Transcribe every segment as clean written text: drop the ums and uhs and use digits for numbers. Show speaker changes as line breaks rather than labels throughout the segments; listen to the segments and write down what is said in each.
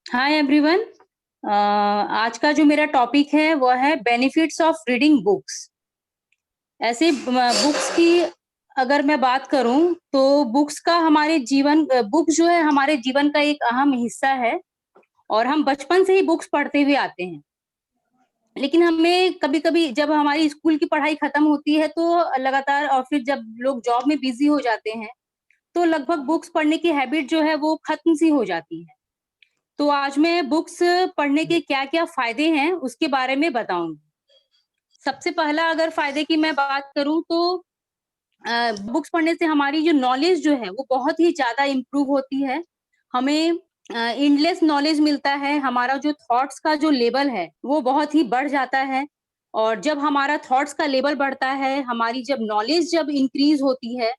Hi everyone. आज का जो मेरा टॉपिक है वो है बेनिफिट्स ऑफ रीडिंग बुक्स। ऐसे बुक्स की अगर मैं बात करूं तो बुक्स का हमारे जीवन बुक जो है हमारे जीवन का एक अहम हिस्सा है। और हम बचपन से ही बुक्स पढ़ते हुए आते हैं। लेकिन हमें कभी-कभी जब हमारी स्कूल की पढ़ाई खत्म होती है तो लगातार और फिर जब लोग जॉब में बिजी हो जाते हैं तो लगभग बुक्स पढ़ने की हैबिट जो है वो खत्म सी हो जाती है। तो आज मैं बुक्स पढ़ने के क्या-क्या फ़ायदे हैं, उसके बारे में बताऊँगी। सबसे पहला अगर फ़ायदे की मैं बात करूँ तो बुक्स पढ़ने से हमारी जो नॉलेज जो है, वो बहुत ही ज़्यादा इम्प्रूव होती है। हमें एंडलेस नॉलेज मिलता है, हमारा जो थॉट्स का जो लेवल है, वो बहुत ही बढ़ जाता है। और जब हमारा थॉट्स का लेवल बढ़ता है, हमारी जब नॉलेज जब इंक्रीज़ होती है,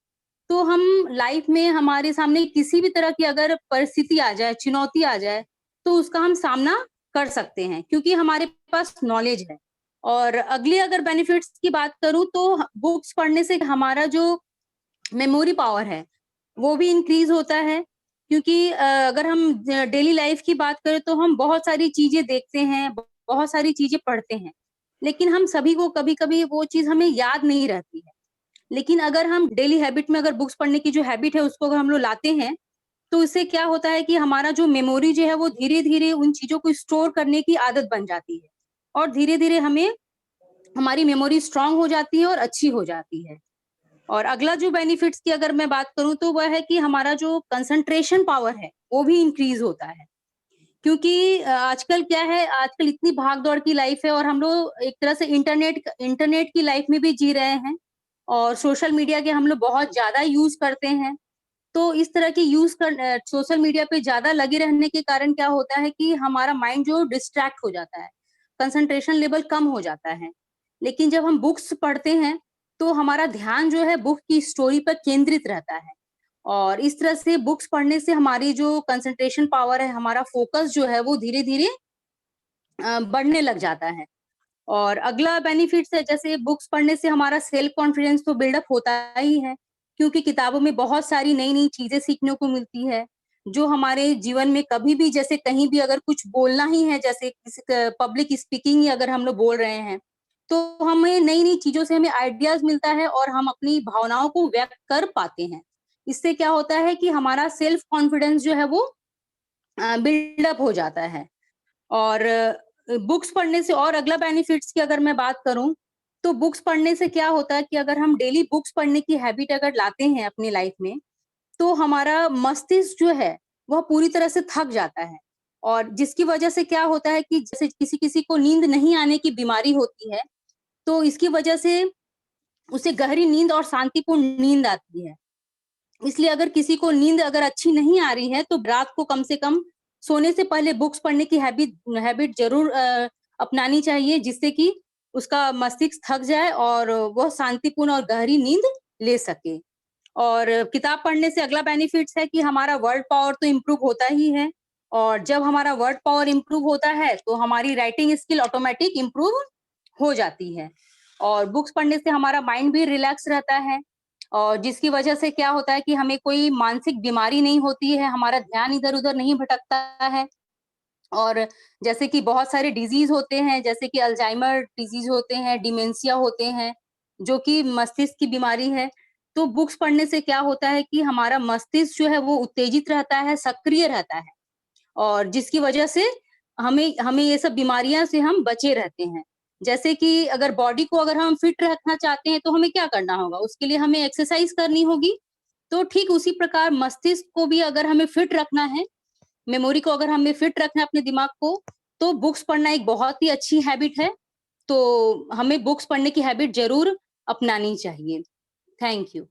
तो हम लाइफ़ में हमारे सामने किसी भी तरह की अगर परिस्थिति आ जाए, चुनौती आ जाए, तो उसका हम सामना कर सकते हैं, क्योंकि हमारे पास नॉलेज है। और अगली अगर बेनिफिट्स की बात करूँ तो बुक्स पढ़ने से हमारा जो मेमोरी पावर है, वो भी इंक्रीज़ होता है। क्योंकि अगर हम डेली लाइफ़ की बात करें तो हम बहुत सारी चीज़ें देखते हैं, बहुत सारी चीज़ें पढ़ते हैं। लेकिन हम सभी को कभी-कभी वो चीज़ हमें याद नहीं रहती है। लेकिन अगर हम डेली हैबिट में अगर बुक्स पढ़ने की जो हैबिट है उसको अगर हम लोग लाते हैं, तो इससे क्या होता है कि हमारा जो मेमोरी जो है वो धीरे-धीरे उन चीज़ों को स्टोर करने की आदत बन जाती है। और धीरे-धीरे हमें हमारी मेमोरी स्ट्रॉन्ग हो जाती है और अच्छी हो जाती है। और अगला जो बेनिफिट्स की अगर मैं बात करूँ तो वह है कि हमारा जो कंसंट्रेशन पावर है, वो भी इंक्रीज़ होता है। क्योंकि आजकल क्या है, आजकल इतनी भाग-दौड़ की लाइफ़ है और हम लोग एक तरह से इंटरनेट की लाइफ़ में भी जी रहे हैं और सोशल मीडिया के हम लोग बहुत ज़्यादा यूज़ करते हैं। तो इस तरह की सोशल मीडिया पे ज़्यादा लगे रहने के कारण क्या होता है कि हमारा माइंड जो डिस्ट्रैक्ट हो जाता है, कंसंट्रेशन लेवल कम हो जाता है। लेकिन जब हम बुक्स पढ़ते हैं, तो हमारा ध्यान जो है बुक की स्टोरी पर केंद्रित रहता है। और इस तरह से बुक्स पढ़ने से हमारी जो कंसंट्रेशन पावर है, हमारा फ़ोकस जो है वो धीरे-धीरे बढ़ने लग जाता है। और अगला बेनिफिट्स है जैसे बुक्स पढ़ने से हमारा सेल्फ कॉन्फिडेंस तो बिल्डअप होता ही है, क्योंकि किताबों में बहुत सारी नई-नई चीज़ें सीखने को मिलती है, जो हमारे जीवन में कभी भी जैसे कहीं भी अगर कुछ बोलना ही है, जैसे किसी क पब्लिक स्पीकिंग ही अगर हम लोग बोल रहे हैं, तो हमें नई-नई चीज़ों से हमें आइडियाज़ मिलता है और हम अपनी भावनाओं को व्यक्त कर पाते हैं। इससे क्या होता है कि हमारा सेल्फ कॉन्फिडेंस जो है वो बिल्डअप हो जाता है। और बुक्स पढ़ने से और अगला बेनिफिट्स की अगर मैं बात करूँ, तो बुक्स पढ़ने से क्या होता है कि अगर हम डेली बुक्स पढ़ने की हैबिट अगर लाते हैं अपनी लाइफ में, तो हमारा मस्तिष्क जो है, वह पूरी तरह से थक जाता है। और जिसकी वजह से क्या होता है कि जैसे किसी-किसी को नींद नहीं आने की बीमारी होती है, तो इसकी वजह से उसे गहरी नींद और शांतिपूर्ण नींद आती है। इसलिए अगर किसी को नींद अगर अच्छी नहीं आ रही है, तो रात को कम से कम सोने से पहले बुक्स पढ़ने की हैबिट हैबिट ज़रूर अपनानी चाहिए, जिससे कि उसका मस्तिष्क थक जाए और वह शांतिपूर्ण और गहरी नींद ले सके। और किताब पढ़ने से अगला बेनिफिट्स है कि हमारा वर्ड पावर तो इम्प्रूव होता ही है। और जब हमारा वर्ड पावर इम्प्रूव होता है, तो हमारी राइटिंग स्किल ऑटोमैटिक इम्प्रूव हो जाती है। और बुक्स पढ़ने से हमारा माइंड भी रिलैक्स रहता है और जिसकी वजह से क्या होता है कि हमें कोई मानसिक बीमारी नहीं होती है, हमारा ध्यान इधर-उधर नहीं भटकता है। और जैसे कि बहुत सारे डिज़ीज़ होते हैं, जैसे कि अल्ज़ाइमर डिज़ीज़ होते हैं, डिमेंशिया होते हैं, जो कि मस्तिष्क की बीमारी है। तो बुक्स पढ़ने से क्या होता है कि हमारा मस्तिष्क जो है वो उत्तेजित रहता है, सक्रिय रहता है और जिसकी वजह से हमें हमें ये सब बीमारियाँ से हम बचे रहते हैं। जैसे कि अगर बॉडी को अगर हम फिट रखना चाहते हैं, तो हमें क्या करना होगा? उसके लिए हमें एक्सरसाइज़ करनी होगी। तो ठीक उसी प्रकार मस्तिष्क को भी अगर हमें फिट रखना है, मेमोरी को अगर हमें फिट रखना है अपने दिमाग को, तो बुक्स पढ़ना एक बहुत ही अच्छी हैबिट है। तो हमें बुक्स पढ़ने की हैबिट ज़रूर अपनानी चाहिए। Thank you.